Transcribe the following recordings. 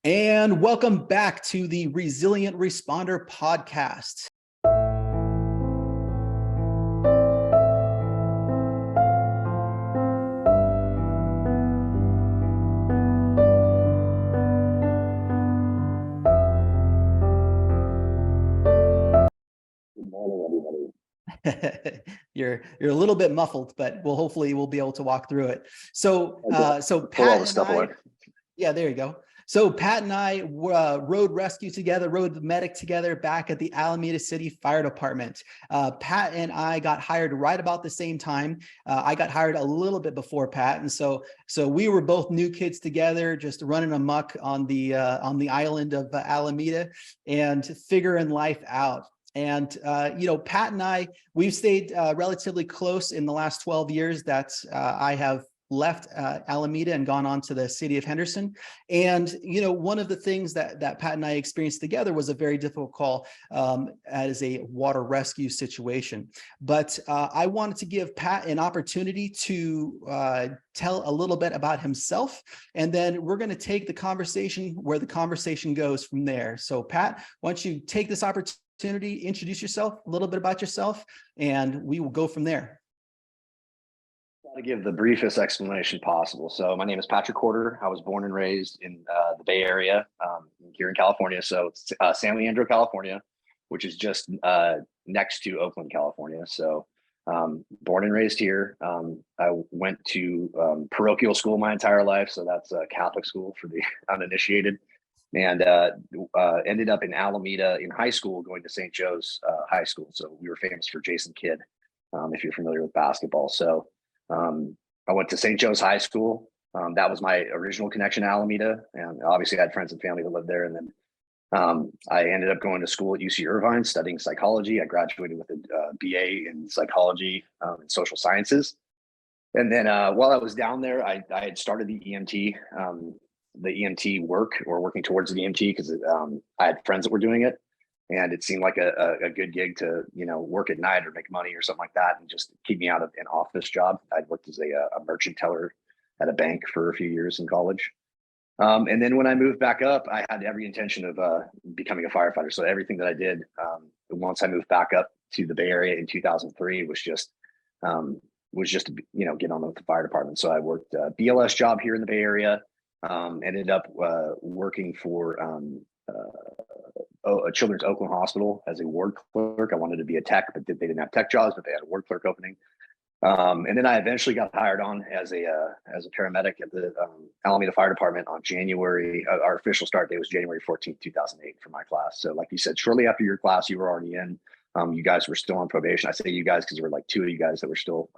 And welcome back to the Resilient Responder podcast. Good morning, everybody. You're a little bit muffled, but hopefully we'll be able to walk through it. So Pull all Pat the and stuff away. yeah, there you go. So Pat and I rode rescue together, rode the medic together back at the Alameda City Fire Department. Pat and I got hired right about the same time. I got hired a little bit before Pat, and so we were both new kids together, just running amok on the island of Alameda and figuring life out. And Pat and I, we've stayed relatively close in the last 12 years that I have left Alameda and gone on to the city of Henderson. And, one of the things that Pat and I experienced together was a very difficult call as a water rescue situation. But I wanted to give Pat an opportunity to tell a little bit about himself, and then we're going to take the conversation where the conversation goes from there. So Pat, why don't you take this opportunity, introduce yourself, a little bit about yourself, and we will go from there. To give the briefest explanation possible. So my name is Patrick Corder. I was born and raised in the Bay Area here in California. So it's San Leandro, California, which is just next to Oakland, California. So born and raised here. I went to parochial school my entire life. So that's a Catholic school for the uninitiated. And ended up in Alameda in high school, going to St. Joe's High School. So we were famous for Jason Kidd, if you're familiar with basketball. So I went to St. Joe's High School. That was my original connection to Alameda. And obviously I had friends and family that lived there. And then I ended up going to school at UC Irvine, studying psychology. I graduated with a BA in psychology and social sciences. And then while I was down there, I had started the EMT work, or working towards the EMT, because I had friends that were doing it. And it seemed like a good gig to, work at night or make money or something like that, and just keep me out of an office job. I'd worked as a merchant teller at a bank for a few years in college. And then when I moved back up, I had every intention of becoming a firefighter. So everything that I did once I moved back up to the Bay Area in 2003 was just get on with the fire department. So I worked a BLS job here in the Bay Area. Ended up working for a Children's Oakland Hospital as a ward clerk. I wanted to be a tech, but they didn't have tech jobs, but they had a ward clerk opening. And then I eventually got hired on as a paramedic at the Alameda Fire Department on January. Our official start date was January 14th, 2008 for my class. So like you said, shortly after your class, you were already in. You guys were still on probation. I say you guys because there were like two of you guys that were still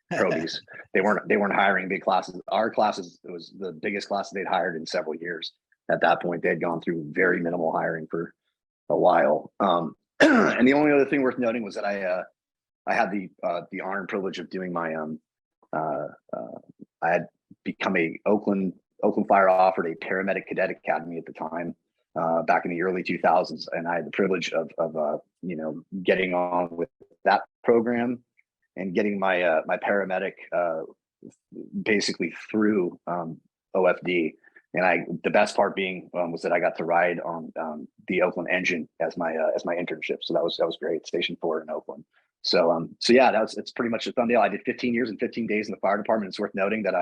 probies. They weren't hiring big classes. Our classes, it was the biggest class they'd hired in several years. At that point, they had gone through very minimal hiring for a while. And the only other thing worth noting was that I had the honor and privilege of doing my I had become a Oakland Fire offered a paramedic cadet academy at the time, back in the early 2000s, and I had the privilege of getting on with that program and getting my my paramedic basically through OFD. And the best part being was that I got to ride on the Oakland engine as my internship. So that was great. Station 4 in Oakland. So yeah, it's pretty much a thumbnail. I did 15 years and 15 days in the fire department. It's worth noting that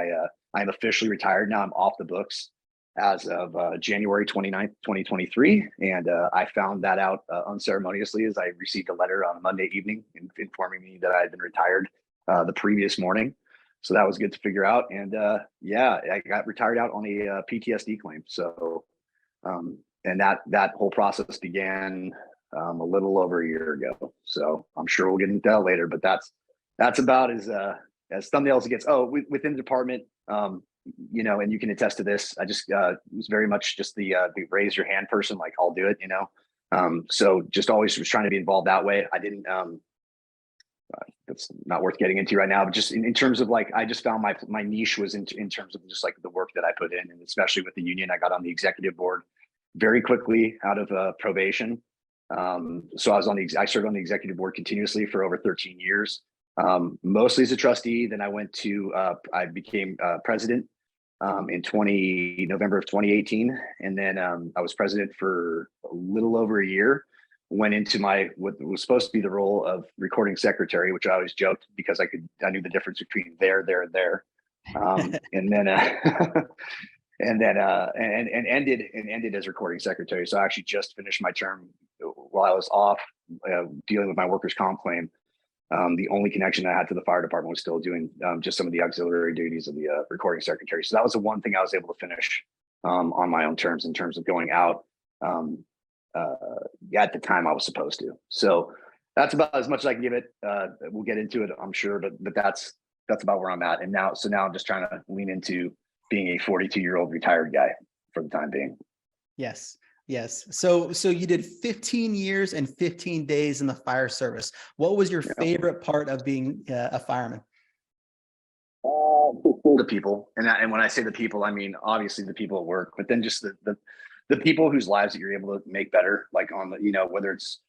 I'm officially retired now. I'm off the books as of January 29th, 2023. And I found that out unceremoniously as I received a letter on a Monday evening informing me that I had been retired the previous morning. So that was good to figure out. And yeah, I got retired out on a PTSD claim. So, and that whole process began a little over a year ago. So I'm sure we'll get into that later, but that's about as thumbnails it gets. Oh, within the department, and you can attest to this. I just was very much just the raise your hand person, like I'll do it, so just always was trying to be involved that way. I didn't, that's not worth getting into right now, but just in terms of like, I just found my niche was in terms of just like the work that I put in, and especially with the union. I got on the executive board very quickly out of probation. So I served on the executive board continuously for over 13 years, mostly as a trustee. Then I became president in November of 2018. And then I was president for a little over a year. Went into what was supposed to be the role of recording secretary, which I always joked because I knew the difference between there, and there. And then and ended as recording secretary. So I actually just finished my term while I was off dealing with my workers' comp claim. The only connection I had to the fire department was still doing just some of the auxiliary duties of the recording secretary. So that was the one thing I was able to finish on my own terms in terms of going out at the time I was supposed to. So that's about as much as I can give it. We'll get into it, I'm sure, but that's about where I'm at. And now I'm just trying to lean into being a 42-year-old retired guy for the time being. Yes. Yes. So you did 15 years and 15 days in the fire service. What was your favorite part of being a fireman? The people. And when I say the people, I mean, obviously the people at work, but then just the people whose lives that you're able to make better, like on the, whether it's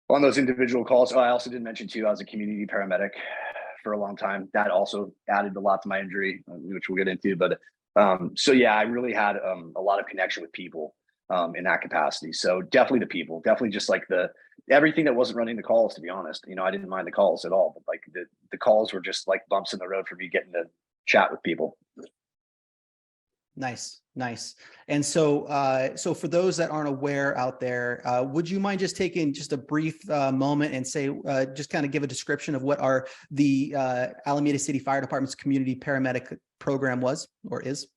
on those individual calls. Oh, I also didn't mention too, I was a community paramedic for a long time. That also added a lot to my injury, which we'll get into. But so yeah, I really had a lot of connection with people in that capacity. So definitely the people, definitely just like everything that wasn't running the calls, to be honest. I didn't mind the calls at all, but like the calls were just like bumps in the road for me getting to chat with people. Nice. And so for those that aren't aware out there, would you mind just taking just a brief moment and say, just kind of give a description of what the Alameda City Fire Department's community paramedic program was or is?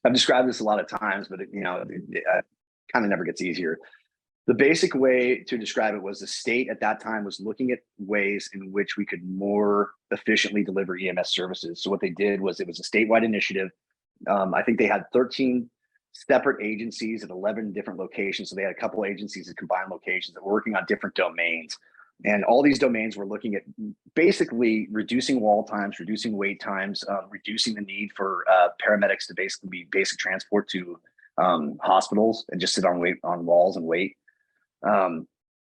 I've described this a lot of times, but it kind of never gets easier. The basic way to describe it was the state at that time was looking at ways in which we could more efficiently deliver EMS services. So what they did was it was a statewide initiative. I think they had 13 separate agencies at 11 different locations. So they had a couple agencies at combined locations that were working on different domains. And all these domains were looking at basically reducing wall times, reducing wait times, reducing the need for paramedics to basically be basic transport to hospitals and just sit on walls and wait.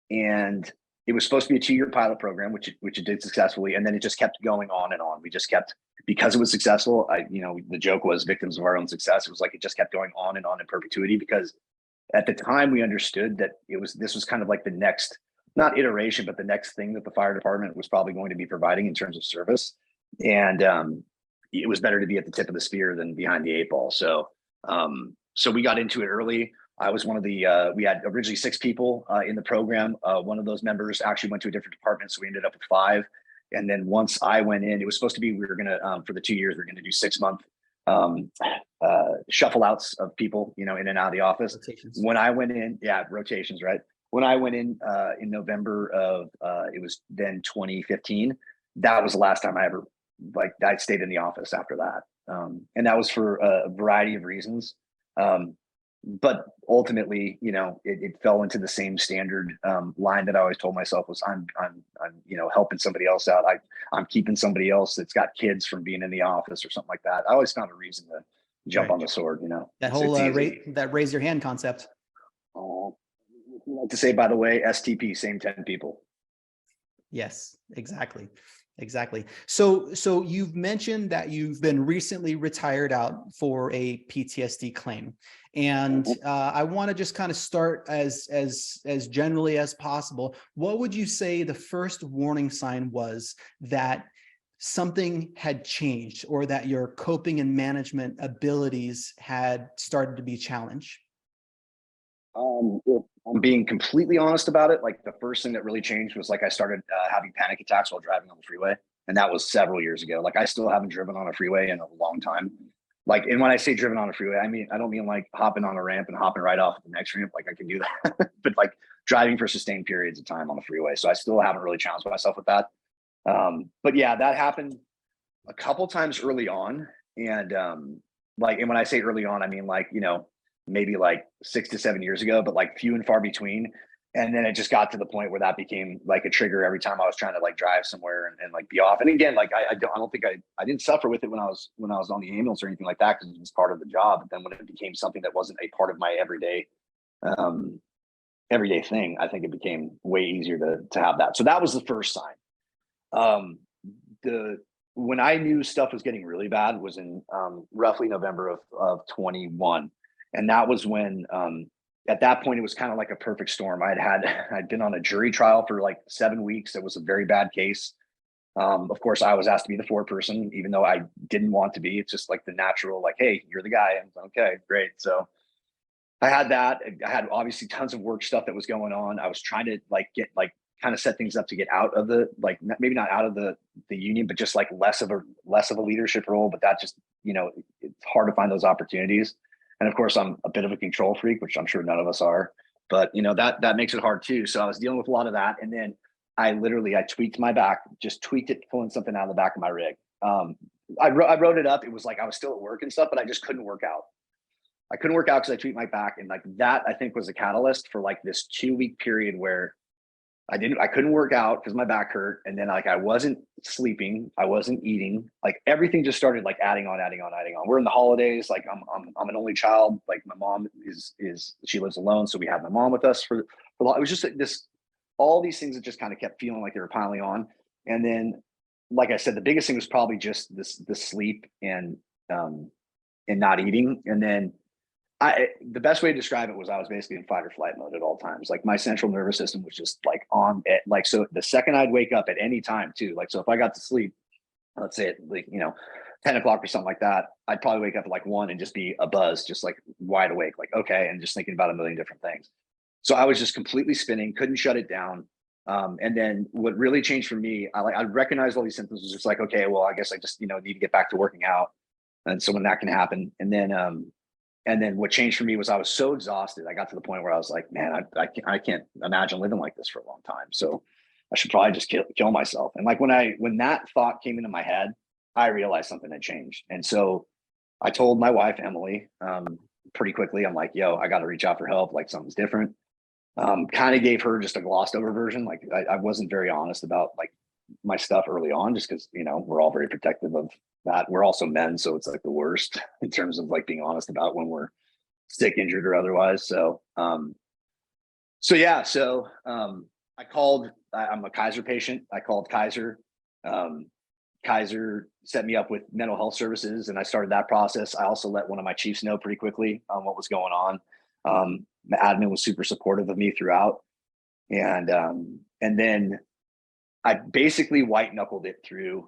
And it was supposed to be a 2-year pilot program, which it did successfully. And then it just kept going on and on. We just kept, because it was successful. The joke was victims of our own success. It was like, it just kept going on and on in perpetuity, because at the time we understood that this was kind of like the next, not iteration, but the next thing that the fire department was probably going to be providing in terms of service. And it was better to be at the tip of the spear than behind the 8 ball. So we got into it early. I was one of we had originally 6 people in the program. One of those members actually went to a different department, so we ended up with 5. And then once I went in, it was supposed to be, we were going to, for the 2 years, we we're going to do 6-month shuffle outs of people, in and out of the office. Rotations. When I went in, rotations, right? When I went in November of, it was then 2015, that was the last time I stayed in the office after that. And that was for a variety of reasons. But ultimately, it fell into the same standard line that I always told myself was I'm helping somebody else out. I'm keeping somebody else that's got kids from being in the office or something like that. I always found a reason to jump on the sword, That whole that raise your hand concept. Oh, I like to say, by the way, STP, same 10 people. Yes, exactly. So you've mentioned that you've been recently retired out for a PTSD claim. And I want to just kind of start as generally as possible. What would you say the first warning sign was that something had changed, or that your coping and management abilities had started to be challenged? If I'm being completely honest about it, like the first thing that really changed was I started having panic attacks while driving on the freeway. And that was several years ago. I still haven't driven on a freeway in a long time. And when I say driven on a freeway, I don't mean hopping on a ramp and hopping right off the next ramp. I can do that, but driving for sustained periods of time on the freeway. So I still haven't really challenged myself with that. But yeah, that happened a couple times early on. And and when I say early on, I mean maybe 6 to 7 years ago, but few and far between. And then it just got to the point where that became a trigger every time I was trying to drive somewhere and be off. And again, I don't think I didn't suffer with it when I was on the ambulance or anything like that, because it was part of the job. But then when it became something that wasn't a part of my everyday thing, I think it became way easier to have that. So that was the first sign. The when I knew stuff was getting really bad was in roughly November of 21. And that was when, at that point, it was kind of like a perfect storm. I'd been on a jury trial for like 7 weeks. It was a very bad case. Of course, I was asked to be the foreperson, even though I didn't want to be. It's just like the natural, like, hey, you're the guy. And okay, great. So I had that. I had obviously tons of work stuff that was going on. I was trying to like get like kind of set things up to get out of the, like, maybe not out of the union, but just like less of a leadership role. But that just, you know, it's hard to find those opportunities. And of course, I'm a bit of a control freak, which I'm sure none of us are. But you know, that makes it hard too. So I was dealing with a lot of that, and then I tweaked my back, just tweaked it, pulling something out of the back of my rig. I wrote it up. It was like I was still at work and stuff, but I just couldn't work out. I couldn't work out because I tweaked my back, and like that I think was a catalyst for like this 2-week period where I couldn't work out because my back hurt, and then like I wasn't sleeping, I wasn't eating, like everything just started like adding on. We're in the holidays, like I'm an only child, like my mom is she lives alone, so we had my mom with us for a lot. It was just like this, all these things that just kind of kept feeling like they were piling on, and then like I said, the biggest thing was probably just the sleep and not eating, and then the best way to describe it was I was basically in fight or flight mode at all times. Like my central nervous system was just like on it. Like, so the second I'd wake up at any time too, like, so if I got to sleep, let's say at like, 10 o'clock or something like that, I'd probably wake up at like 1 and just be a buzz, just like wide awake, like, okay. And just thinking about a million different things. So I was just completely spinning, couldn't shut it down. And then what really changed for me, I recognized all these symptoms, was just like, okay, well, I guess I just, need to get back to working out. And so when that can happen, and then what changed for me was I was so exhausted. I got to the point where I was like, man, I can't imagine living like this for a long time. So I should probably just kill myself. And like when that thought came into my head, I realized something had changed. And so I told my wife, Emily, pretty quickly, I'm like, yo, I got to reach out for help. Like something's different. Kind of gave her just a glossed over version. Like I wasn't very honest about like my stuff early on, just because, we're all very protective of that. We're also men, so it's like the worst in terms of like being honest about when we're sick, injured, or otherwise. So I called. I'm a Kaiser patient. I called Kaiser. Kaiser set me up with mental health services, and I started that process. I also let one of my chiefs know pretty quickly what was going on. The admin was super supportive of me throughout, and then I basically white knuckled it through.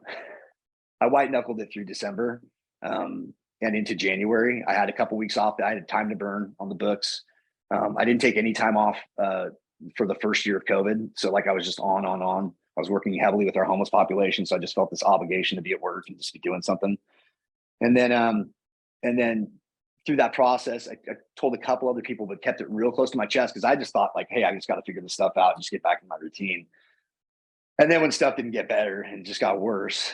I white knuckled it through December and into January. I had a couple weeks off. I had time to burn on the books. I didn't take any time off for the first year of COVID. So like I was just on. I was working heavily with our homeless population. So I just felt this obligation to be at work and just be doing something. And then through that process, I told a couple other people, but kept it real close to my chest because I just thought like, hey, I just got to figure this stuff out and just get back in my routine. And then when stuff didn't get better and just got worse,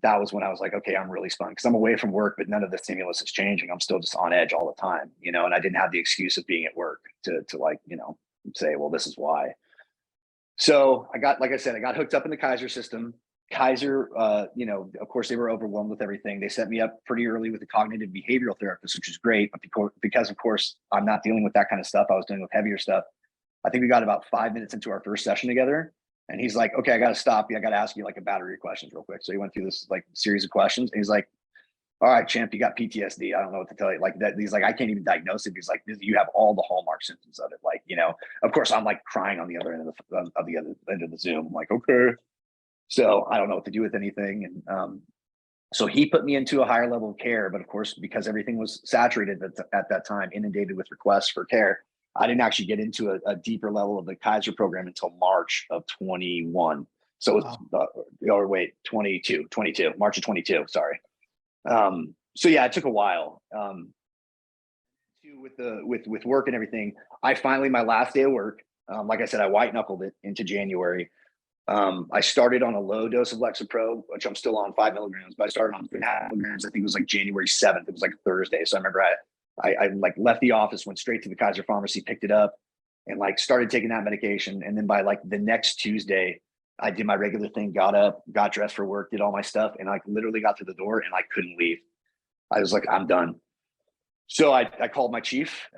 that was when I was like, okay, I'm really spun because I'm away from work, but none of the stimulus is changing. I'm still just on edge all the time, and I didn't have the excuse of being at work to like, say, well, this is why. So I got hooked up in the Kaiser system. Kaiser, of course, they were overwhelmed with everything. They set me up pretty early with a cognitive behavioral therapist, which is great. But because, of course, I'm not dealing with that kind of stuff, I was dealing with heavier stuff. I think we got about 5 minutes into our first session together. And he's like, okay, I got to stop you. I got to ask you like a battery of questions real quick. So he went through this like series of questions. And he's like, all right, champ, you got PTSD. I don't know what to tell you. Like that. He's like, I can't even diagnose it. He's like, you have all the hallmark symptoms of it. Like, of course I'm like crying on the other end of the other end of the Zoom. I'm like, okay. So I don't know what to do with anything. And so he put me into a higher level of care. But of course, because everything was saturated at that time, inundated with requests for care, I didn't actually get into a deeper level of the Kaiser program until March of 21. So it was, 22, March of 22, sorry. So yeah, it took a while. With work and everything, I finally, my last day of work, like I said, I white knuckled it into January. I started on a low dose of Lexapro, which I'm still on 5 milligrams, but I started on 3.5 milligrams. I think it was like January 7th. It was like Thursday. So I remember I like left the office, went straight to the Kaiser pharmacy, picked it up, and like started taking that medication. And then by like the next Tuesday, I did my regular thing, got up, got dressed for work, did all my stuff, and like literally got to the door and I couldn't leave. I was like, I'm done. So I called my chief,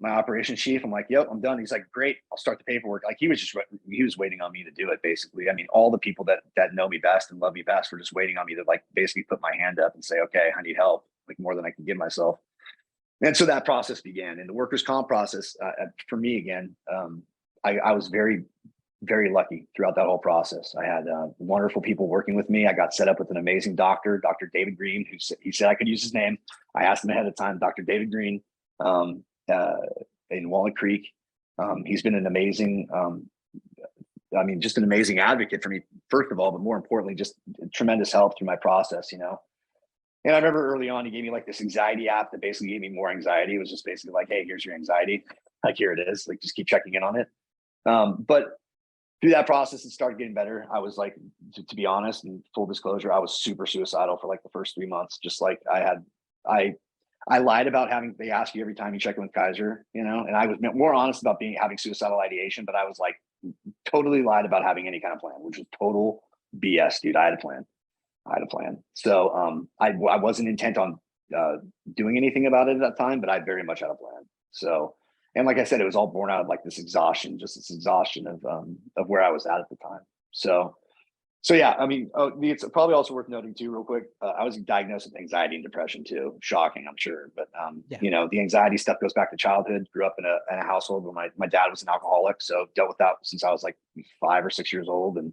my operations chief. I'm like, yep, I'm done. He's like, great, I'll start the paperwork. Like he was waiting on me to do it basically. I mean, all the people that know me best and love me best were just waiting on me to like basically put my hand up and say, okay, I need help, like more than I can give myself. And so that process began. And the workers' comp process for me again, I was very, very lucky throughout that whole process. I had wonderful people working with me. I got set up with an amazing doctor, Dr. David Green, he said I could use his name. I asked him ahead of time, Dr. David Green, um, uh, in Walnut Creek. He's been an amazing, just an amazing advocate for me, first of all, but more importantly, just tremendous help through my process, you know. And I remember early on, he gave me like this anxiety app that basically gave me more anxiety. It was just basically like, hey, here's your anxiety. Like, here it is. Like, just keep checking in on it. But through that process, it started getting better. I was like, to be honest and full disclosure, I was super suicidal for like the first 3 months. Just like I lied about they ask you every time you check in with Kaiser, you know, and I was more honest about having suicidal ideation, but I was like totally lied about having any kind of plan, which was total BS, dude. I had a plan. So I wasn't intent on doing anything about it at that time, but I very much had a plan. So, and like I said, it was all born out of like this exhaustion of where I was at the time. So yeah, I mean, it's probably also worth noting too, real quick. I was diagnosed with anxiety and depression too. Shocking, I'm sure, but Yeah. you know, the anxiety stuff goes back to childhood. Grew up in a household where my dad was an alcoholic, so dealt with that since I was like 5 or 6 years old, and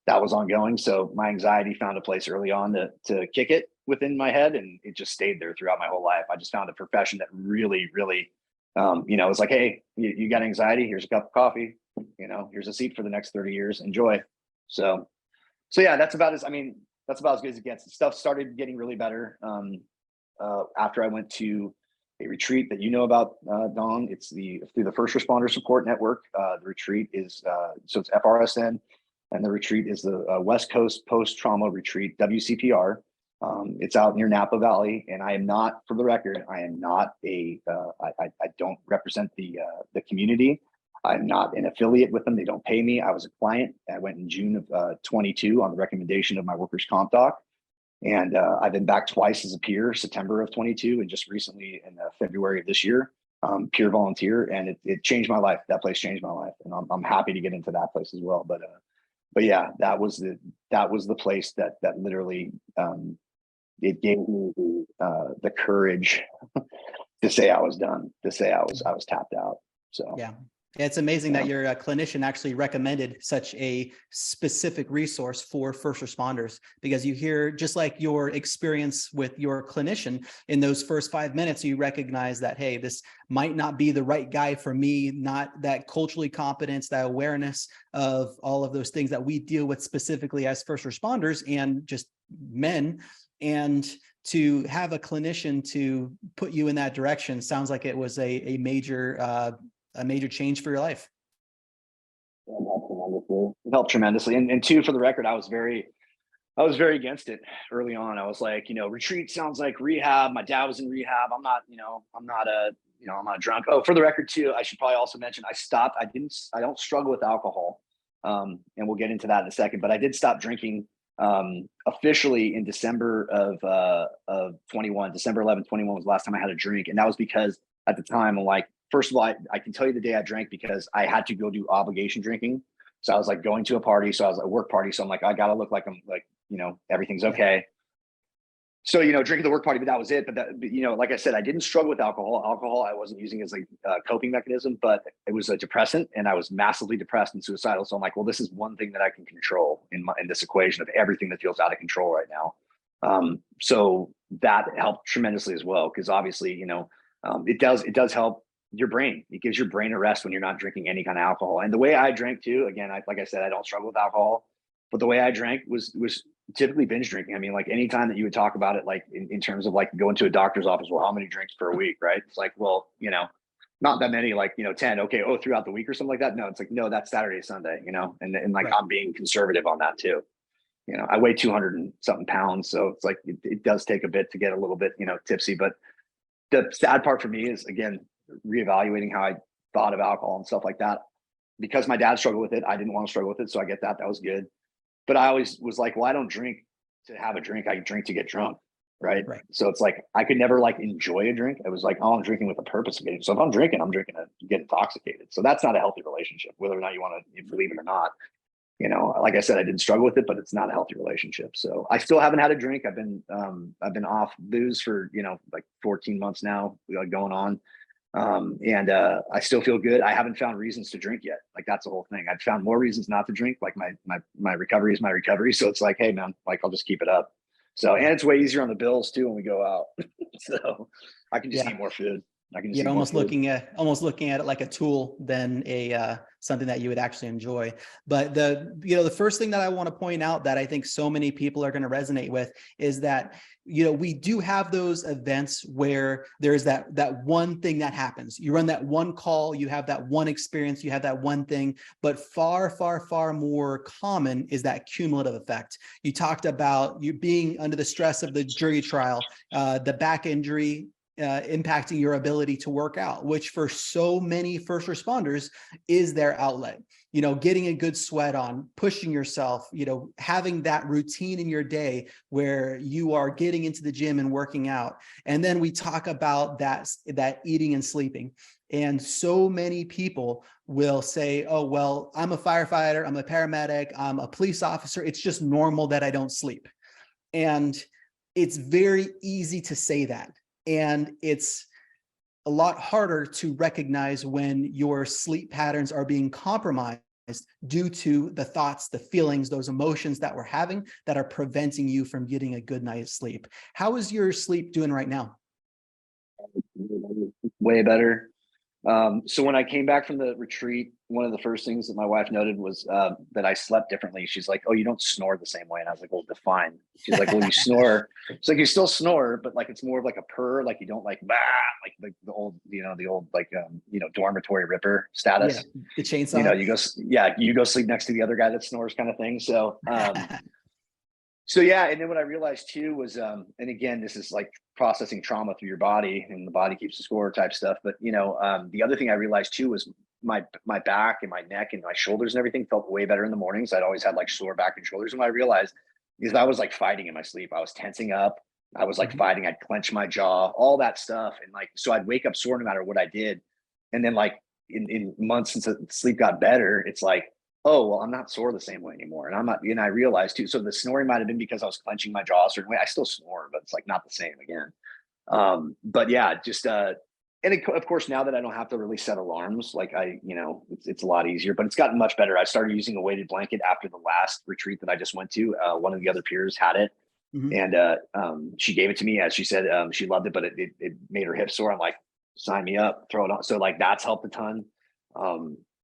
that was ongoing. So my anxiety found a place early on to kick it within my head, and it just stayed there throughout my whole life. I just found a profession that really, really, you know, it's like, hey, you got anxiety? Here's a cup of coffee. You know, here's a seat for the next 30 years. Enjoy. So yeah, that's about as good as it gets. Stuff started getting really better after I went to a retreat that you know about, Don. It's through the First Responder Support Network. The retreat is so it's FRSN, and the retreat is the West Coast Post Trauma Retreat, WCPR. It's out near Napa Valley, and I am not, for the record, I am not I don't represent the community. I'm not an affiliate with them. They don't pay me. I was a client. I went in June of 22 on the recommendation of my workers' comp doc. And I've been back twice as a peer, September of 22, and just recently in February of this year, peer volunteer. And it changed my life. That place changed my life. And I'm happy to get into that place as well. But yeah, that was the place that literally, it gave me the courage to say I was done, to say I was tapped out. So Yeah. It's amazing yeah. that your clinician actually recommended such a specific resource for first responders, because you hear, just like your experience with your clinician in those first 5 minutes, you recognize that, hey, this might not be the right guy for me, not that culturally competence, that awareness of all of those things that we deal with specifically as first responders and just men. And to have a clinician to put you in that direction sounds like it was a major change for your life. It helped tremendously. And two, for the record, I was very against it early on. I was like, you know, retreat sounds like rehab. My dad was in rehab. I'm not a drunk. Oh, for the record too, I should probably also mention I don't struggle with alcohol. And we'll get into that in a second, but I did stop drinking officially in December of 21. December 11th, 21 was the last time I had a drink. And that was because at the time, I'm like, first of all, I can tell you the day I drank because I had to go do obligation drinking. So I was like going to a party. So I was at a work party. So I'm like, I got to look like I'm like, you know, everything's okay. Yeah. So, you know, drinking the work party, but that was it. But you know, like I said, I didn't struggle with alcohol. Alcohol, I wasn't using as a coping mechanism, but it was a depressant, and I was massively depressed and suicidal. So I'm like, well, this is one thing that I can control in this equation of everything that feels out of control right now. So that helped tremendously as well, because obviously, you know, it does help your brain. It gives your brain a rest when you're not drinking any kind of alcohol. And the way I drank too, again, like I said, I don't struggle with alcohol, but the way I drank was typically binge drinking. I mean, like anytime that you would talk about it, like in terms of like going to a doctor's office, well, how many drinks per week, right? It's like, well, you know, not that many, like, you know, 10, okay, throughout the week or something like that. No, it's like, no, that's Saturday, Sunday, you know, and like, right. I'm being conservative on that too. You know, I weigh 200 and something pounds. So it's like, it does take a bit to get a little bit, you know, tipsy. But the sad part for me is, again, reevaluating how I thought of alcohol and stuff like that. Because my dad struggled with it, I didn't want to struggle with it. So I get that. That was good. But I always was like, well, I don't drink to have a drink. I drink to get drunk. right? Right. So it's like I could never like enjoy a drink. It was like, oh, I'm drinking with a purpose of getting. So if I'm drinking to get intoxicated. So that's not a healthy relationship, whether or not you want to believe it or not. You know, like I said, I didn't struggle with it, but it's not a healthy relationship. So I still haven't had a drink. I've been off booze for, you know, like 14 months now, going on. And I still feel good. I haven't found reasons to drink yet. Like that's the whole thing. I've found more reasons not to drink. Like my recovery is my recovery. So it's like, hey man, like I'll just keep it up. So, and it's way easier on the bills too when we go out. So I can just Yeah. eat more food. I can just You're eat more almost food. looking at it like a tool than a something that you would actually enjoy. But the first thing that I want to point out that I think so many people are going to resonate with is that, we do have those events where there's that one thing that happens. You run that one call, you have that one experience, you have that one thing, but far, far, far more common is that cumulative effect. You talked about you being under the stress of the jury trial, the back injury, impacting your ability to work out, which for so many first responders is their outlet. Getting a good sweat on, pushing yourself, having that routine in your day where you are getting into the gym and working out. And then we talk about that eating and sleeping. And so many people will say, oh, well, I'm a firefighter, I'm a paramedic, I'm a police officer. It's just normal that I don't sleep. And it's very easy to say that. And it's a lot harder to recognize when your sleep patterns are being compromised due to the thoughts, the feelings, those emotions that we're having that are preventing you from getting a good night's sleep. How is your sleep doing right now? Way better. So when I came back from the retreat, one of the first things that my wife noted was that I slept differently. She's like, "Oh, you don't snore the same way." And I was like, "Well, define." She's like, "Well, you snore." It's like you still snore, but like it's more of like a purr. Like you don't like bah, like the old, like dormitory ripper status. Yeah, the chainsaw. You go sleep next to the other guy that snores, kind of thing. So yeah, and then what I realized too was, and again, this is like processing trauma through your body, and the body keeps the score type stuff. But the other thing I realized too was my back and my neck and my shoulders and everything felt way better in the mornings. I'd always had like sore back and shoulders, and what I realized is I was like fighting in my sleep. I was tensing up. I was like fighting. I'd clench my jaw, all that stuff, and like so I'd wake up sore no matter what I did. And then like in months since the sleep got better, it's like, oh, well, I'm not sore the same way anymore. And I'm not, I realized too, so the snoring might've been because I was clenching my jaw a certain way. I still snore, but it's like not the same again. But yeah, just, of course, now that I don't have to really set alarms, like it's a lot easier, but it's gotten much better. I started using a weighted blanket after the last retreat that I just went to. One of the other peers had it, and she gave it to me, as she said, she loved it, but it made her hip sore. I'm like, sign me up, throw it on. So like that's helped a ton.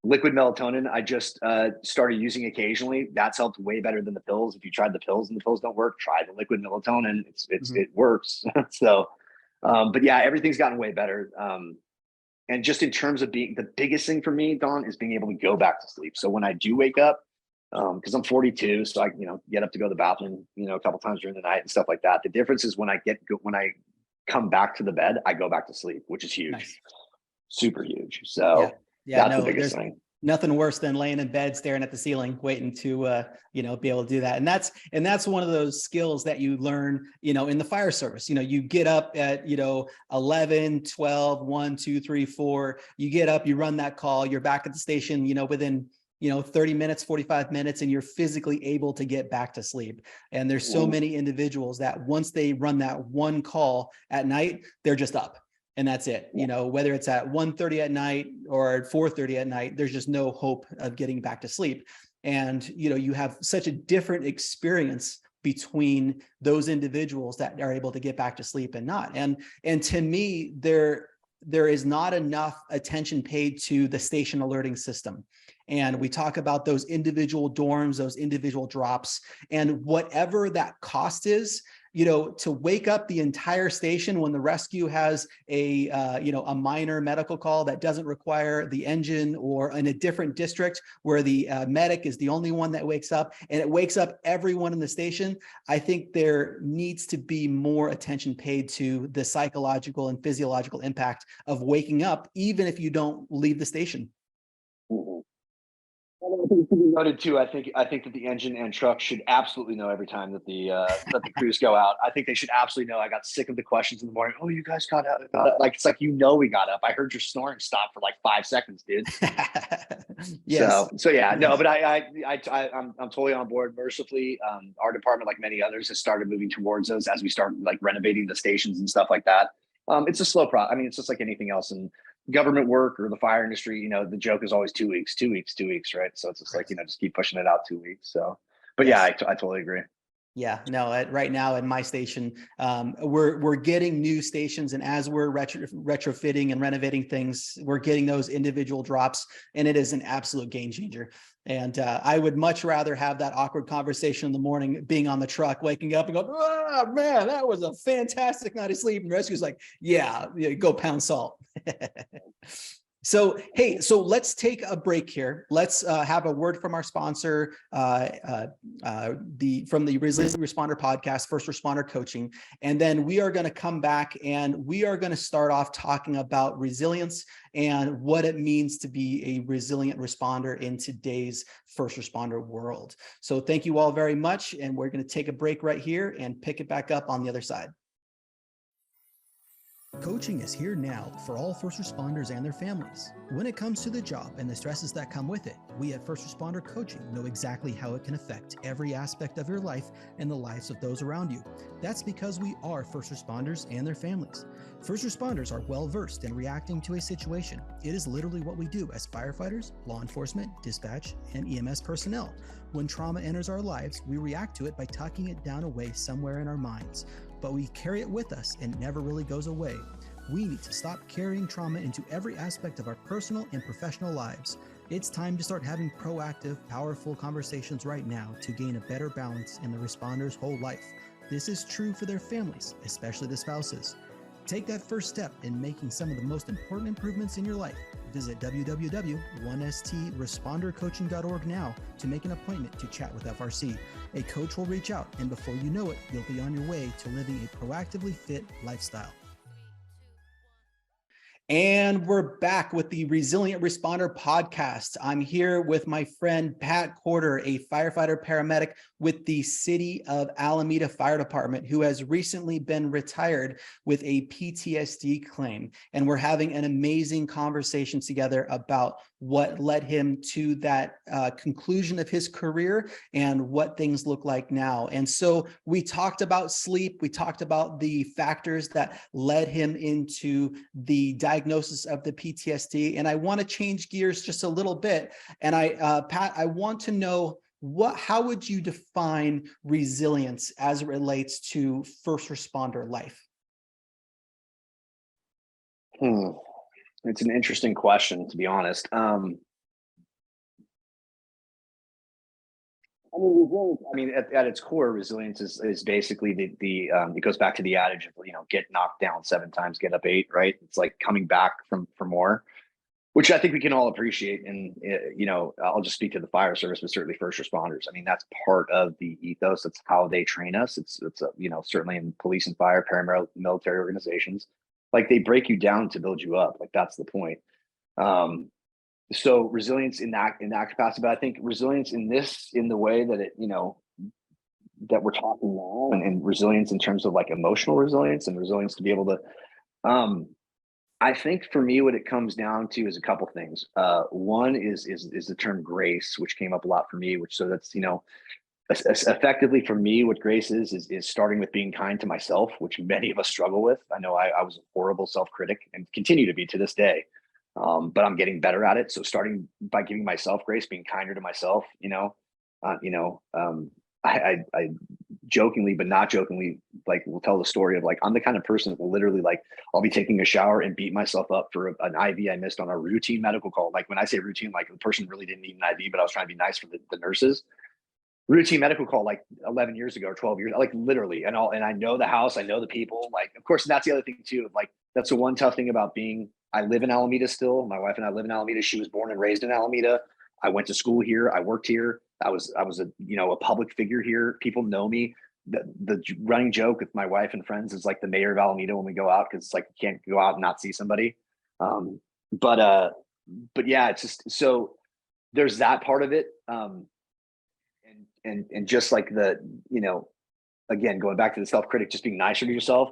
Liquid melatonin, I just started using occasionally. That's helped way better than the pills. If you tried the pills and the pills don't work, try the liquid melatonin. It works. So, but yeah, everything's gotten way better. And just in terms of being the biggest thing for me, Don, is being able to go back to sleep. So when I do wake up, because I'm 42, so I get up to go to the bathroom, a couple times during the night and stuff like that. The difference is when I come back to the bed, I go back to sleep, which is huge. Nice. Super huge. So that's the biggest thing. Nothing worse than laying in bed staring at the ceiling waiting to be able to do that. And that's one of those skills that you learn in the fire service. You get up at 11, 12, 1, 2, 3, 4, you get up, you run that call, you're back at the station within 30 minutes, 45 minutes, and you're physically able to get back to sleep. And there's so many individuals that once they run that one call at night, they're just up. And that's it. Whether it's at 1:30 at night or at 4:30 at night, there's just no hope of getting back to sleep. And, you have such a different experience between those individuals that are able to get back to sleep and not. And to me, there is not enough attention paid to the station alerting system. And we talk about those individual dorms, those individual drops, and whatever that cost is, to wake up the entire station when the rescue has a minor medical call that doesn't require the engine, or in a different district where the medic is the only one that wakes up, and it wakes up everyone in the station. I think there needs to be more attention paid to the psychological and physiological impact of waking up, even if you don't leave the station. I think it should be noted too. I think that the engine and truck should absolutely know every time that the crews go out. I think they should absolutely know. I got sick of the questions in the morning. Oh, you guys got out. Like it's like we got up. I heard your snoring stop for like 5 seconds, dude. Yes. So yeah, no, Yes. but I'm totally on board. Mercifully, our department, like many others, has started moving towards those as we start like renovating the stations and stuff like that. It's a slow process. I mean, it's just like anything else in government work or the fire industry. The joke is always 2 weeks, 2 weeks, 2 weeks, right? So it's just like just keep pushing it out 2 weeks. So, but yeah, Yes. I totally agree. Yeah, no, right now in my station, we're getting new stations, and as we're retrofitting and renovating things, we're getting those individual drops, and it is an absolute game changer. And I would much rather have that awkward conversation in the morning, being on the truck, waking up and go, "Oh man, that was a fantastic night of sleep." And rescue's like, "Yeah, go pound salt." So, hey, so let's take a break here. Let's have a word from our sponsor, from the Resilient Responder podcast, First Responder Coaching. And then we are going to come back and we are going to start off talking about resilience and what it means to be a resilient responder in today's first responder world. So thank you all very much. And we're going to take a break right here and pick it back up on the other side. Coaching is here now for all first responders and their families. When it comes to the job and the stresses that come with it, we at First Responder Coaching know exactly how it can affect every aspect of your life and the lives of those around you. That's because we are first responders and their families. First responders are well versed in reacting to a situation. It is literally what we do as firefighters, law enforcement, dispatch, and EMS personnel. When trauma enters our lives, we react to it by tucking it down away somewhere in our minds. But we carry it with us and it never really goes away. We need to stop carrying trauma into every aspect of our personal and professional lives. It's time to start having proactive, powerful conversations right now to gain a better balance in the responder's whole life. This is true for their families, especially the spouses. Take that first step in making some of the most important improvements in your life. Visit www.1strespondercoaching.org now to make an appointment to chat with FRC. A coach will reach out, and before you know it, you'll be on your way to living a proactively fit lifestyle. And we're back with the Resilient Responder podcast. I'm here with my friend Pat Corder, a firefighter paramedic with the City of Alameda Fire Department, who has recently been retired with a PTSD claim. And we're having an amazing conversation together about what led him to that conclusion of his career and what things look like now. And so we talked about sleep. We talked about the factors that led him into the diagnosis of the PTSD. And I want to change gears just a little bit. And Pat, I want to know how would you define resilience as it relates to first responder life? It's an interesting question, to be honest. At its core, resilience is basically the it goes back to the adage of get knocked down 7 times, get up 8, right? It's like coming back for more, which I think we can all appreciate. And I'll just speak to the fire service, but certainly first responders. I mean, that's part of the ethos. That's how they train us. It's certainly in police and fire, paramilitary organizations, like they break you down to build you up. Like that's the point. So resilience in that capacity, but I think resilience in the way that that we're talking now, and resilience in terms of like emotional resilience and resilience to be able to, I think for me, what it comes down to is a couple things. One is the term grace, which came up a lot for me, so that's, effectively for me, what grace is starting with being kind to myself, which many of us struggle with. I know I was a horrible self-critic and continue to be to this day. But I'm getting better at it. So starting by giving myself grace, being kinder to myself, I jokingly, but not jokingly, like will tell the story of like, I'm the kind of person that will literally I'll be taking a shower and beat myself up for an IV I missed on a routine medical call. Like when I say routine, like the person really didn't need an IV, but I was trying to be nice for the nurses. Routine medical call like 11 years ago or 12 years, like literally, and I know the house, I know the people, like, of course, and that's the other thing too. Like, that's the one tough thing about I live in Alameda still. My wife and I live in Alameda. She was born and raised in Alameda. I went to school here. I worked here. I was a public figure here. People know me. The running joke with my wife and friends is like the mayor of Alameda when we go out, because it's like you can't go out and not see somebody. But yeah, it's just so there's that part of it. And just like the, again, going back to the self-critic, just being nicer to yourself.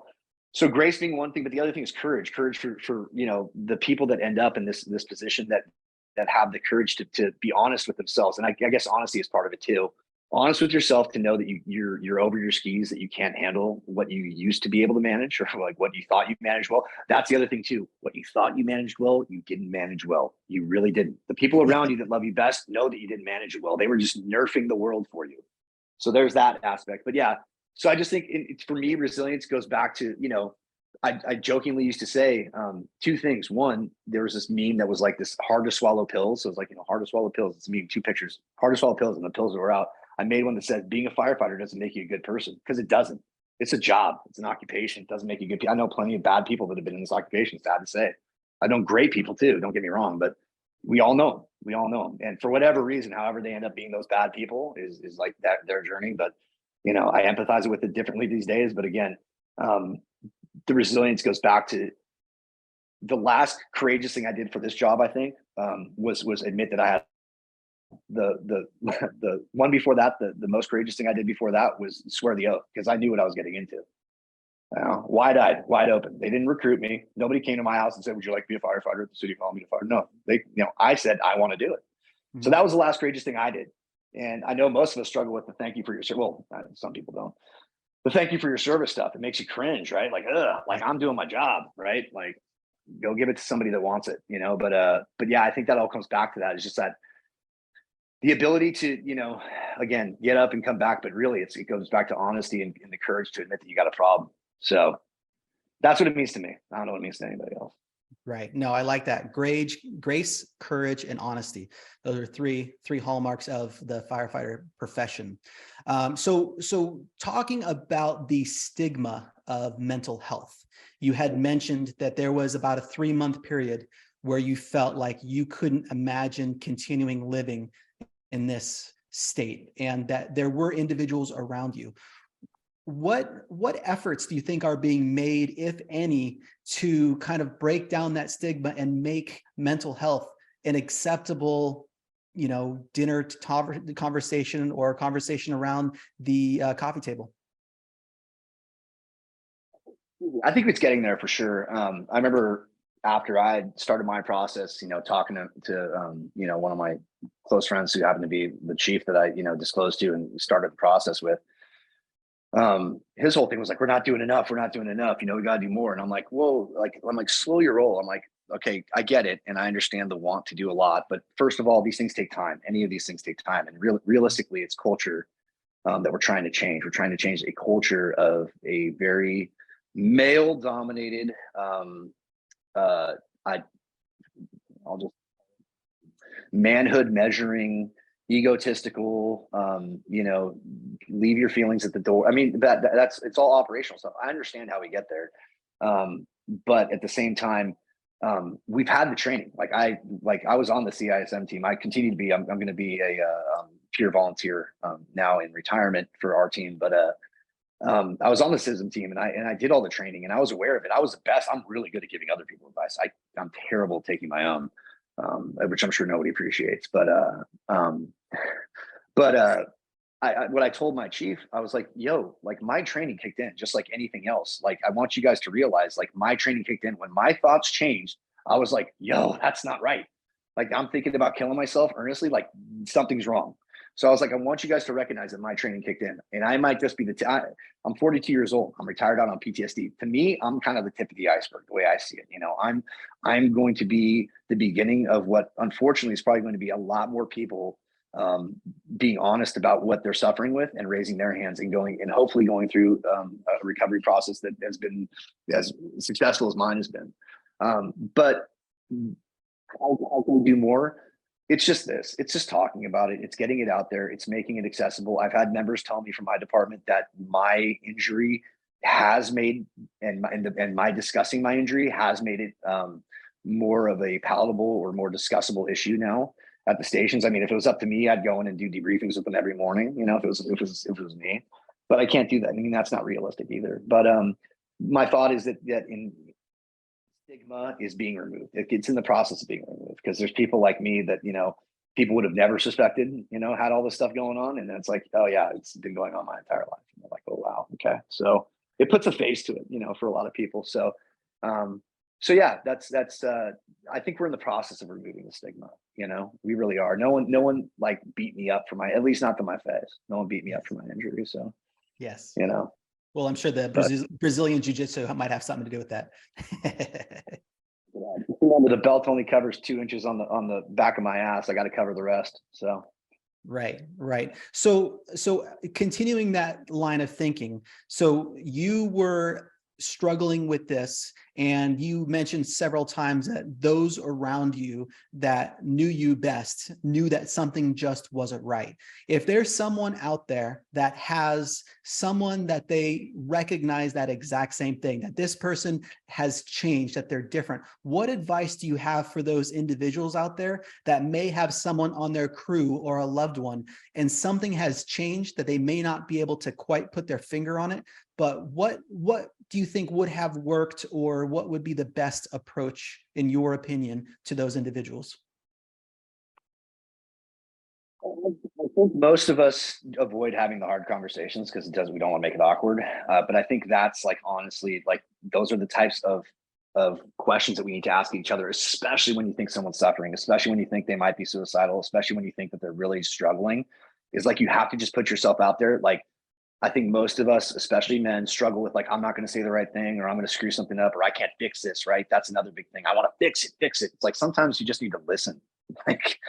So grace being one thing, but the other thing is courage for the people that end up in this position that have the courage to be honest with themselves. And I guess honesty is part of it too. Honest with yourself to know that you're over your skis, that you can't handle what you used to be able to manage, or like what you thought you managed well. That's the other thing too. What you thought you managed well, you didn't manage well. You really didn't. The people around you that love you best know that you didn't manage it well. They were just nerfing the world for you. So there's that aspect. But yeah, so I just think it's, for me, resilience goes back to, I jokingly used to say two things. One, there was this meme that was like this hard to swallow pills. So it's like, hard to swallow pills. It's a meme, two pictures, hard to swallow pills, and the pills that were out. I made one that said being a firefighter doesn't make you a good person, because it doesn't. It's a job. It's an occupation. It doesn't make you good. I know plenty of bad people that have been in this occupation. Sad to say. I know great people too. Don't get me wrong, but we all know them. We all know them. And for whatever reason, however they end up being those bad people is like that, their journey. But, I empathize with it differently these days. But again, the resilience goes back to the last courageous thing I did for this job, I think, was admit that I had the one before that, the most courageous thing I did before that was swear the oath, because I knew what I was getting into. Wide-eyed, wide open. They didn't recruit me. Nobody came to my house and said, "Would you like to be a firefighter?" The city called me to fire. No, I said I want to do it. Mm-hmm. So that was the last courageous thing I did. And I know most of us struggle with the thank you for your service. Well, some people don't. The thank you for your service stuff. It makes you cringe, right? Like, like I'm doing my job, right? Like, go give it to somebody that wants it, But yeah, I think that all comes back to that. It's just that the ability to, again, get up and come back. But really, it goes back to honesty and the courage to admit that you got a problem. So that's what it means to me. I don't know what it means to anybody else. Right. No, I like that. Grace, courage, and honesty. Those are three hallmarks of the firefighter profession. So talking about the stigma of mental health, you had mentioned that there was about a 3-month period where you felt like you couldn't imagine continuing living in this state, and that there were individuals around you. What efforts do you think are being made, if any, to kind of break down that stigma and make mental health an acceptable, dinner conversation or conversation around the coffee table? I think it's getting there for sure. I remember after I started my process, talking to one of my close friends who happened to be the chief that I, disclosed to and started the process with. His whole thing was like, we're not doing enough. We got to do more. And I'm like, whoa, I'm like, slow your roll. I'm like, okay, I get it. And I understand the want to do a lot, but first of all, these things take time. Any of these things take time. And realistically, it's culture that we're trying to change. We're trying to change a culture of a very male dominated, I'll just manhood measuring, egotistical, leave your feelings at the door. I mean, it's all operational stuff. I understand how we get there. But at the same time, we've had the training. I was on the CISM team. I continue to be, I'm going to be a peer volunteer now in retirement for our team. But I was on the CISM team and I did all the training and I was aware of it. I was the best. I'm really good at giving other people advice. I'm terrible at taking my own, which I'm sure nobody appreciates. But what I told my chief, I was like, yo, my training kicked in just like anything else. I want you guys to realize my training kicked in when my thoughts changed. I was like, yo, that's not right. I'm thinking about killing myself earnestly, something's wrong. So I was like, I want you guys to recognize that my training kicked in, and I might just be I'm 42 years old. I'm retired out on PTSD. To me, I'm kind of the tip of the iceberg, the way I see it. I'm going to be the beginning of what, unfortunately, is probably going to be a lot more people being honest about what they're suffering with and raising their hands and hopefully going through a recovery process that has been as successful as mine has been. But how can we do more? It's just talking about it. It's getting it out there. It's making it accessible. I've had members tell me from my department that my injury has made, and my discussing my injury has made it more of a palatable or more discussable issue now at the stations. I mean, if it was up to me, I'd go in and do debriefings with them every morning, if it was me, but I can't do that. I mean, that's not realistic either. But my thought is that in stigma is being removed. It's in the process of being removed, because there's people like me that, people would have never suspected, had all this stuff going on. And then it's like, oh yeah, it's been going on my entire life. And they're like, oh wow, okay. So it puts a face to it, for a lot of people. So so yeah, that's I think we're in the process of removing the stigma. We really are. No one like beat me up for at least not to my face. No one beat me up for my injury. So Yes. you know, Well, I'm sure the but Brazilian jiu-jitsu might have something to do with that. remember, the belt only covers 2 inches on the back of my ass. I got to cover the rest. So Right, right. So continuing that line of thinking, so you were struggling with this, and you mentioned several times that those around you that knew you best knew that something just wasn't right. If there's someone out there that has someone that they recognize that exact same thing, that this person has changed, that they're different, what advice do you have for those individuals out there that may have someone on their crew or a loved one, and something has changed that they may not be able to quite put their finger on it, but what do you think would have worked, or what would be the best approach, in your opinion, to those individuals? I think most of us avoid having the hard conversations because we don't want to make it awkward. But I think that's like, honestly, like those are the types of questions that we need to ask each other, especially when you think someone's suffering, especially when you think they might be suicidal, especially when you think that they're really struggling. Is like, you have to just put yourself out there. Like, I think most of us, especially men, struggle with like, I'm not going to say the right thing, or I'm going to screw something up, or I can't fix this, right? That's another big thing. I want to fix it, fix it. It's like, sometimes you just need to listen. Like,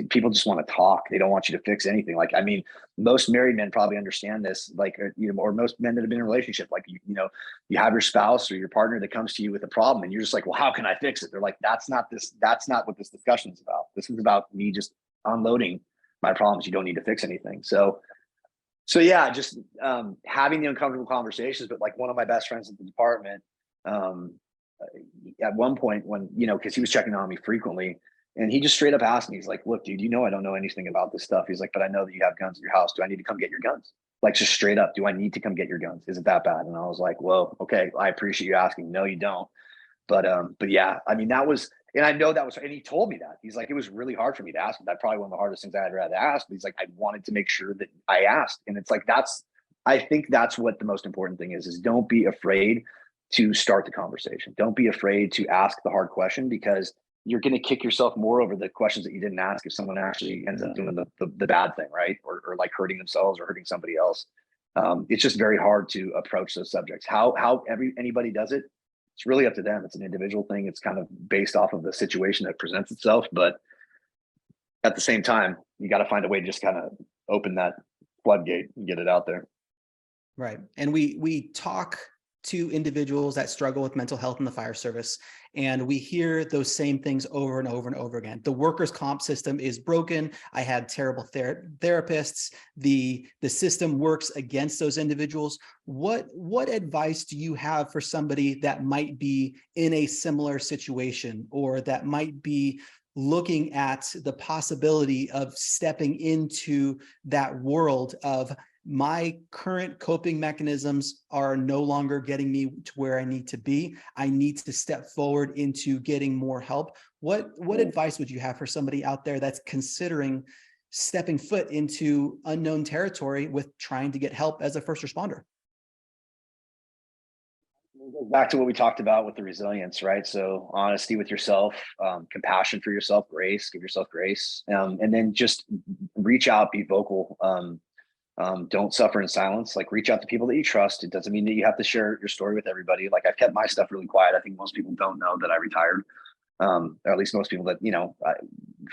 people just want to talk. They don't want you to fix anything. Like, I mean, most married men probably understand this, like, or most men that have been in a relationship, like, you have your spouse or your partner that comes to you with a problem, and you're just like, well, how can I fix it? They're like, that's not what this discussion is about. This is about me just unloading my problems. You don't need to fix anything. So yeah, just having the uncomfortable conversations. But like, one of my best friends at the department, um, at one point, when, because he was checking on me frequently, and he just straight up asked me, he's like, look, dude, I don't know anything about this stuff. He's like, but I know that you have guns at your house. Do I need to come get your guns? Like, just straight up, do I need to come get your guns? Is it that bad? And I was like, well, okay, I appreciate you asking. No, you don't. But yeah, I mean, that was, and I know that was, and he told me that. He's like, it was really hard for me to ask. That probably one of the hardest things I had to ask. But he's like, I wanted to make sure that I asked. And it's like, I think that's what the most important thing is don't be afraid to start the conversation. Don't be afraid to ask the hard question, because you're going to kick yourself more over the questions that you didn't ask if someone actually ends up doing the bad thing, right? Or like hurting themselves or hurting somebody else. It's just very hard to approach those subjects. How anybody does it, it's really up to them. It's an individual thing. It's kind of based off of the situation that presents itself. But at the same time, you got to find a way to just kind of open that floodgate and get it out there. Right. And we talk to individuals that struggle with mental health in the fire service, and we hear those same things over and over and over again. The workers' comp system is broken. I had terrible therapists. The system works against those individuals. What advice do you have for somebody that might be in a similar situation, or that might be looking at the possibility of stepping into that world of, my current coping mechanisms are no longer getting me to where I need to be. I need to step forward into getting more help. What advice would you have for somebody out there that's considering stepping foot into unknown territory with trying to get help as a first responder? Back to what we talked about with the resilience, right? So honesty with yourself, compassion for yourself, grace, give yourself grace, and then just reach out, be vocal. Don't suffer in silence. Like, reach out to people that you trust. It doesn't mean that you have to share your story with everybody. Like, I've kept my stuff really quiet. I think most people don't know that I retired, or at least most people that,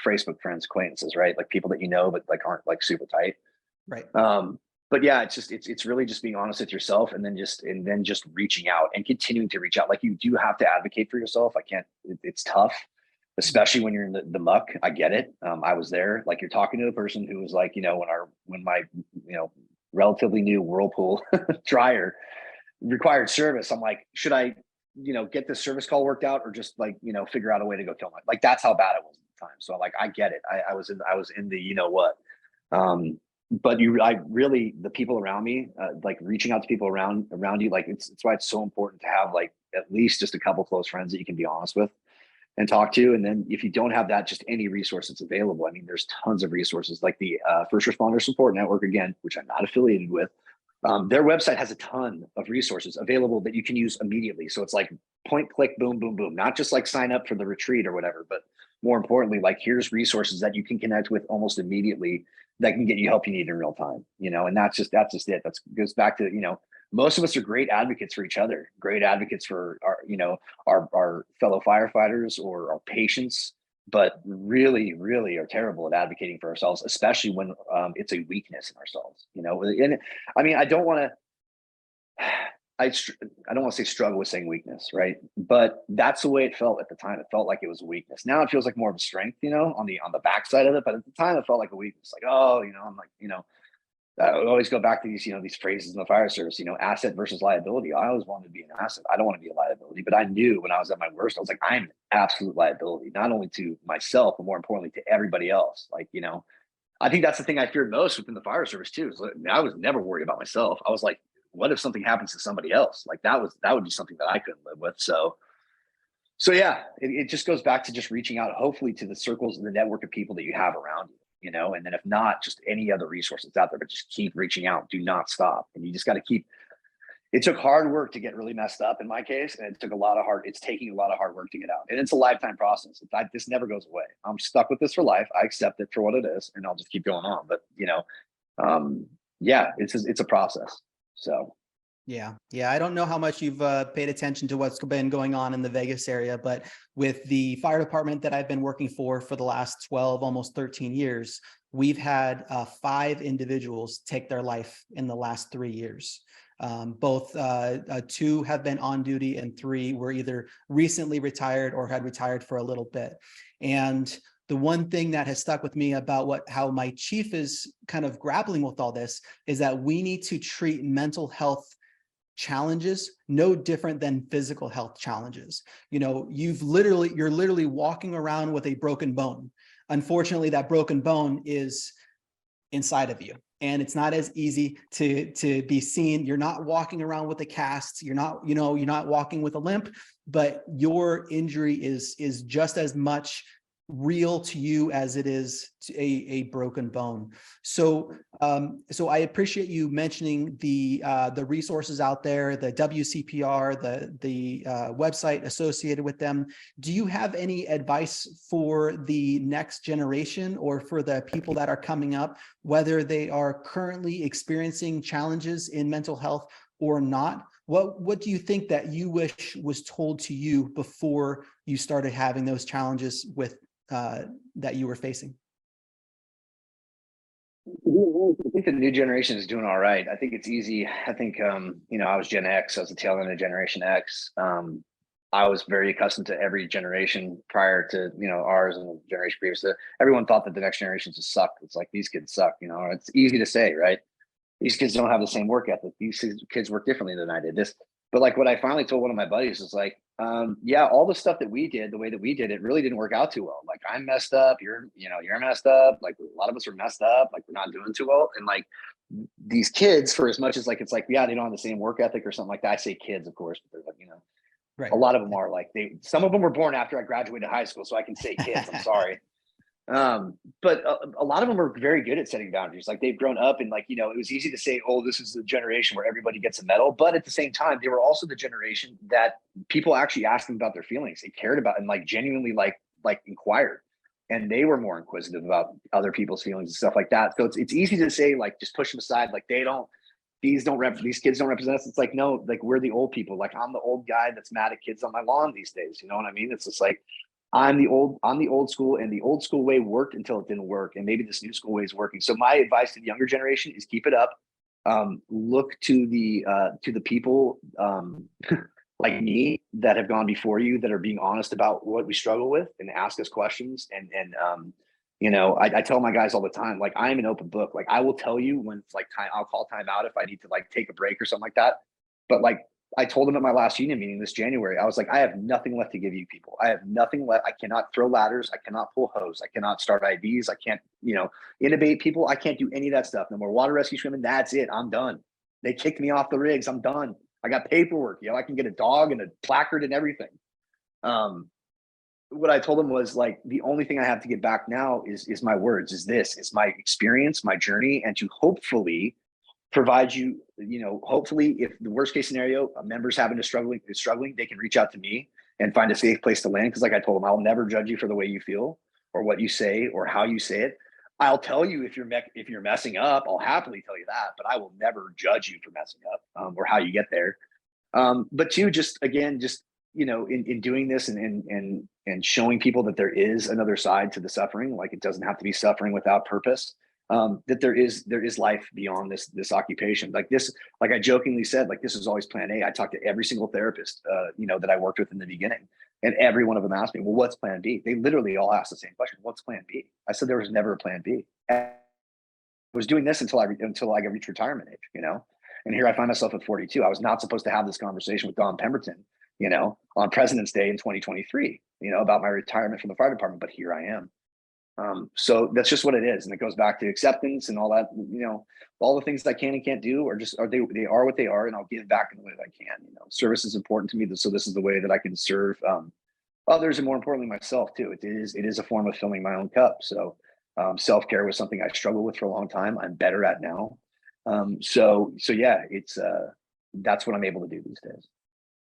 Facebook friends, acquaintances, right? Like, people that but like aren't like super tight. Right. But yeah, it's really just being honest with yourself, and then just reaching out and continuing to reach out. Like, you do have to advocate for yourself. It's tough, especially when you're in the muck. I get it. I was there. Like, you're talking to a person who was like, when my, relatively new Whirlpool dryer required service, I'm like, should I, get this service call worked out, or just like, figure out a way to go kill my, like, that's how bad it was at the time. So like, I get it. I was in the, what, but the people around me, like reaching out to people around you, like it's why it's so important to have like at least just a couple close friends that you can be honest with. and talk to. And then if you don't have that, just any resource that's available. I mean, there's tons of resources like the First Responder Support Network, again, which I'm not affiliated with. Their website has a ton of resources available that you can use immediately. So it's like point, click, boom, boom, boom, not just like sign up for the retreat or whatever, but more importantly, like here's resources that you can connect with almost immediately that can get you help you need in real time, and that's just it. That goes back to, most of us are great advocates for each other, great advocates for our fellow firefighters or our patients, but really, really are terrible at advocating for ourselves, especially when it's a weakness in ourselves, and I mean, I don't want to say struggle with saying weakness, right? But that's the way it felt at the time. It felt like it was a weakness. Now it feels like more of a strength, on the backside of it. But at the time, it felt like a weakness. Like, oh, I'm like, I always go back to these, these phrases in the fire service, asset versus liability. I always wanted to be an asset. I don't want to be a liability. But I knew when I was at my worst, I was like, I'm absolute liability, not only to myself, but more importantly to everybody else. Like, I think that's the thing I feared most within the fire service too. Is like, I was never worried about myself. I was like, what if something happens to somebody else? Like that would be something that I couldn't live with. So yeah, it just goes back to just reaching out, hopefully to the circles and the network of people that you have around you. And then if not, just any other resources out there, but just keep reaching out. Do not stop. And you just got to keep. It took hard work to get really messed up in my case, and it's taking a lot of hard work to get out. And it's a lifetime process. This never goes away. I'm stuck with this for life. I accept it for what it is, and I'll just keep going on. But yeah, it's a process. So. Yeah. I don't know how much you've paid attention to what's been going on in the Vegas area, but with the fire department that I've been working for the last 12, almost 13 years, we've had 5 individuals take their life in the last 3 years. Both 2 have been on duty and 3 were either recently retired or had retired for a little bit. And the one thing that has stuck with me about how my chief is kind of grappling with all this is that we need to treat mental health challenges no different than physical health challenges. You're literally walking around with a broken bone. Unfortunately, that broken bone is inside of you, and it's not as easy to be seen. You're not walking around with a cast. You're not walking with a limp, but your injury is just as much real to you as it is to a broken bone. So I appreciate you mentioning the resources out there, the WCPR, the website associated with them. Do you have any advice for the next generation or for the people that are coming up, whether they are currently experiencing challenges in mental health or not? What do you think that you wish was told to you before you started having those challenges with that you were facing? I think the new generation is doing all right. I think it's easy. I think, I was Gen X. I was the tail end of Generation X. I was very accustomed to every generation prior to, ours and the generation previous. Everyone thought that the next generation just sucked. It's like, these kids suck, it's easy to say, right? These kids don't have the same work ethic. These kids work differently than I did. But like what I finally told one of my buddies is like, yeah, all the stuff that we did, the way that we did it really didn't work out too well. Like I'm messed up, you're messed up. Like a lot of us are messed up, like we're not doing too well. And like these kids, for as much as like, it's like, yeah, they don't have the same work ethic or something like that. I say kids, of course, but they're like, right. A lot of them are like, some of them were born after I graduated high school. So I can say kids, I'm sorry. But a lot of them are very good at setting boundaries. Like they've grown up and like, it was easy to say, oh, this is the generation where everybody gets a medal. But at the same time, they were also the generation that people actually asked them about their feelings. They cared about and like genuinely like inquired. And they were more inquisitive about other people's feelings and stuff like that. So it's easy to say, like, just push them aside. Like these kids don't represent us. It's like, no, like we're the old people. Like I'm the old guy that's mad at kids on my lawn these days. You know what I mean? It's just like, I'm the old school, and the old school way worked until it didn't work. And maybe this new school way is working. So my advice to the younger generation is keep it up. Look to the people like me that have gone before you that are being honest about what we struggle with and ask us questions. And I tell my guys all the time, like I'm an open book. Like I will tell you when it's like time, I'll call time out if I need to like take a break or something like that. But like I told them at my last union meeting this January, I was like, I have nothing left to give you people. I have nothing left. I cannot throw ladders. I cannot pull hose. I cannot start IVs. I can't, intubate people. I can't do any of that stuff. No more water rescue swimming. That's it. I'm done. They kicked me off the rigs. I'm done. I got paperwork. I can get a dog and a placard and everything. what I told him was like, the only thing I have to get back now is my words, is my experience, my journey, and to hopefully provide you, hopefully if the worst case scenario, a member's having to struggling, they can reach out to me and find a safe place to land. Cause like I told them, I'll never judge you for the way you feel or what you say or how you say it. I'll tell you if you're messing up, I'll happily tell you that, but I will never judge you for messing up or how you get there. But two, just again, just in doing this and showing people that there is another side to the suffering, like it doesn't have to be suffering without purpose. That there is life beyond this occupation. Like I jokingly said, like this is always plan A. I talked to every single therapist, that I worked with in the beginning, and every one of them asked me, well, what's plan B? They literally all asked the same question. What's plan B? I said, there was never a plan B. I was doing this until I reached retirement age, and here I find myself at 42. I was not supposed to have this conversation with Don Pemberton, on President's Day in 2023, about my retirement from the fire department, but here I am. So that's just what it is. And it goes back to acceptance and all that, all the things I can and can't do, they are what they are, and I'll give back in the way that I can. Service is important to me. So this is the way that I can serve others, and more importantly, myself too. It is a form of filling my own cup. So self-care was something I struggled with for a long time. I'm better at now. So yeah, that's what I'm able to do these days.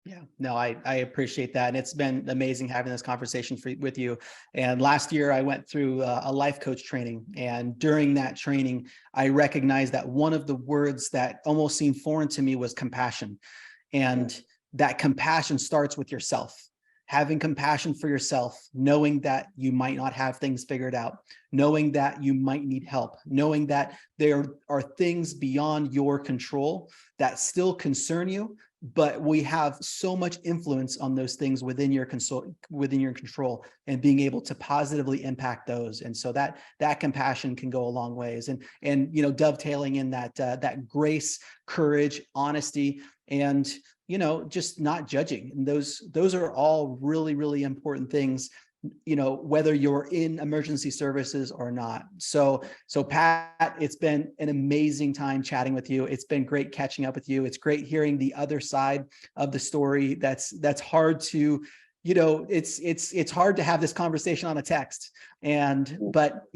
Yeah, no, I appreciate that. And it's been amazing having this conversation with you. And last year I went through a life coach training. And during that training, I recognized that one of the words that almost seemed foreign to me was compassion. And that compassion starts with yourself. Having compassion for yourself, knowing that you might not have things figured out, knowing that you might need help, knowing that there are things beyond your control that still concern you, but we have so much influence on those things within your control, and being able to positively impact those. And so that compassion can go a long ways. And dovetailing in that grace, courage, honesty, and just not judging. And those are all really, really important things, whether you're in emergency services or not. So Pat, it's been an amazing time chatting with you. It's been great catching up with you. It's great hearing the other side of the story. That's hard to, it's hard to have this conversation on a text, but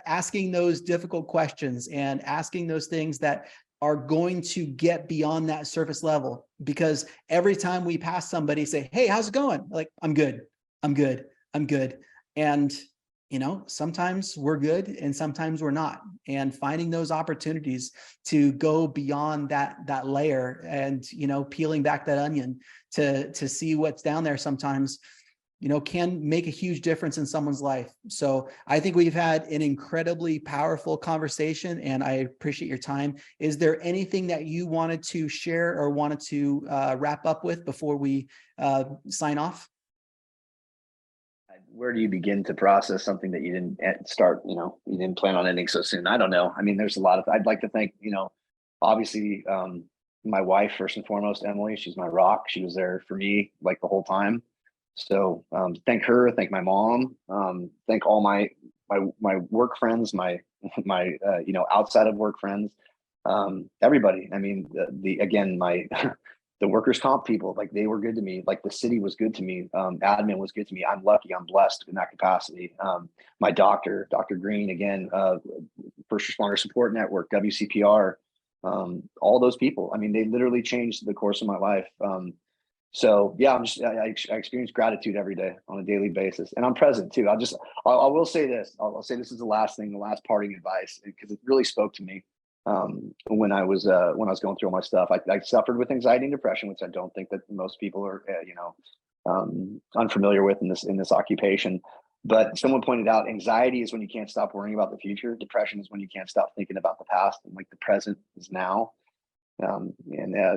asking those difficult questions and asking those things that are going to get beyond that surface level. Because every time we pass somebody, say, hey, how's it going? Like, I'm good. And, sometimes we're good and sometimes we're not. And finding those opportunities to go beyond that layer and, peeling back that onion to see what's down there sometimes, can make a huge difference in someone's life. So I think we've had an incredibly powerful conversation, and I appreciate your time. Is there anything that you wanted to share or wanted to wrap up with before we sign off? Where do you begin to process something that you didn't start, you didn't plan on ending so soon? I don't know. I mean, there's a lot of, I'd like to thank, obviously, my wife, first and foremost, Emily. She's my rock. She was there for me like the whole time. So thank her, thank my mom, thank all my work friends, my outside of work friends, everybody. I mean, again, the workers' comp people, like they were good to me. Like the city was good to me. Admin was good to me. I'm lucky. I'm blessed in that capacity. My doctor, Dr. Green, again, First Responder Support Network, WCPR, all those people. I mean, they literally changed the course of my life. So yeah, I experience gratitude every day on a daily basis, and I'm present too. I will say this. I'll say this is the last parting advice, because it really spoke to me. When I was going through all my stuff, I suffered with anxiety and depression, which I don't think that most people are, unfamiliar with in this occupation. But someone pointed out, anxiety is when you can't stop worrying about the future. Depression is when you can't stop thinking about the past, and like the present is now.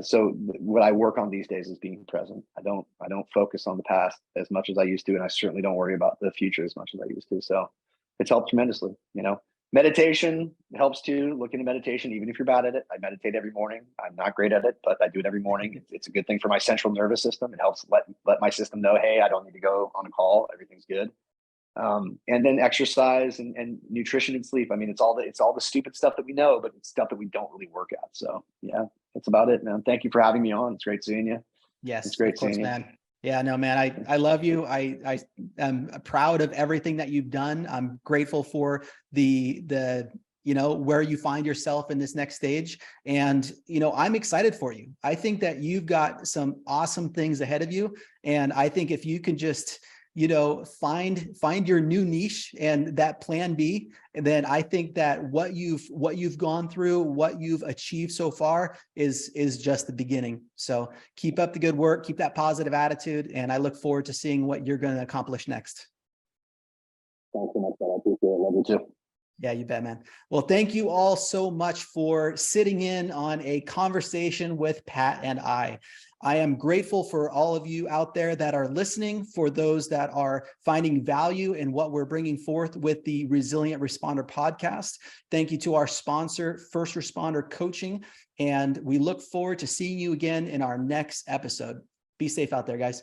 So what I work on these days is being present. I don't focus on the past as much as I used to, and I certainly don't worry about the future as much as I used to. So it's helped tremendously. Meditation helps too. Look into meditation, even if you're bad at it. I meditate every morning. I'm not great at it, but I do it every morning. It's a good thing for my central nervous system. It helps let my system know, hey, I don't need to go on a call. Everything's good. And then exercise and nutrition and sleep. I mean, it's all the stupid stuff that we know, but it's stuff that we don't really work at. So yeah, that's about it, man. Thank you for having me on. It's great seeing you. Yes, it's great of course, seeing you. man. Yeah, no, man, I love you. I am proud of everything that you've done. I'm grateful for the where you find yourself in this next stage. And, I'm excited for you. I think that you've got some awesome things ahead of you. And I think if you can just, find your new niche and that plan B, then I think that what you've gone through, what you've achieved so far is just the beginning. So keep up the good work, keep that positive attitude, and I look forward to seeing what you're going to accomplish next. Thanks so much, man. I appreciate it. Love you too. Yeah, you bet, man. Well, thank you all so much for sitting in on a conversation with Pat and I. I am grateful for all of you out there that are listening, for those that are finding value in what we're bringing forth with the Resilient Responder podcast. Thank you to our sponsor, First Responder Coaching, and we look forward to seeing you again in our next episode. Be safe out there, guys.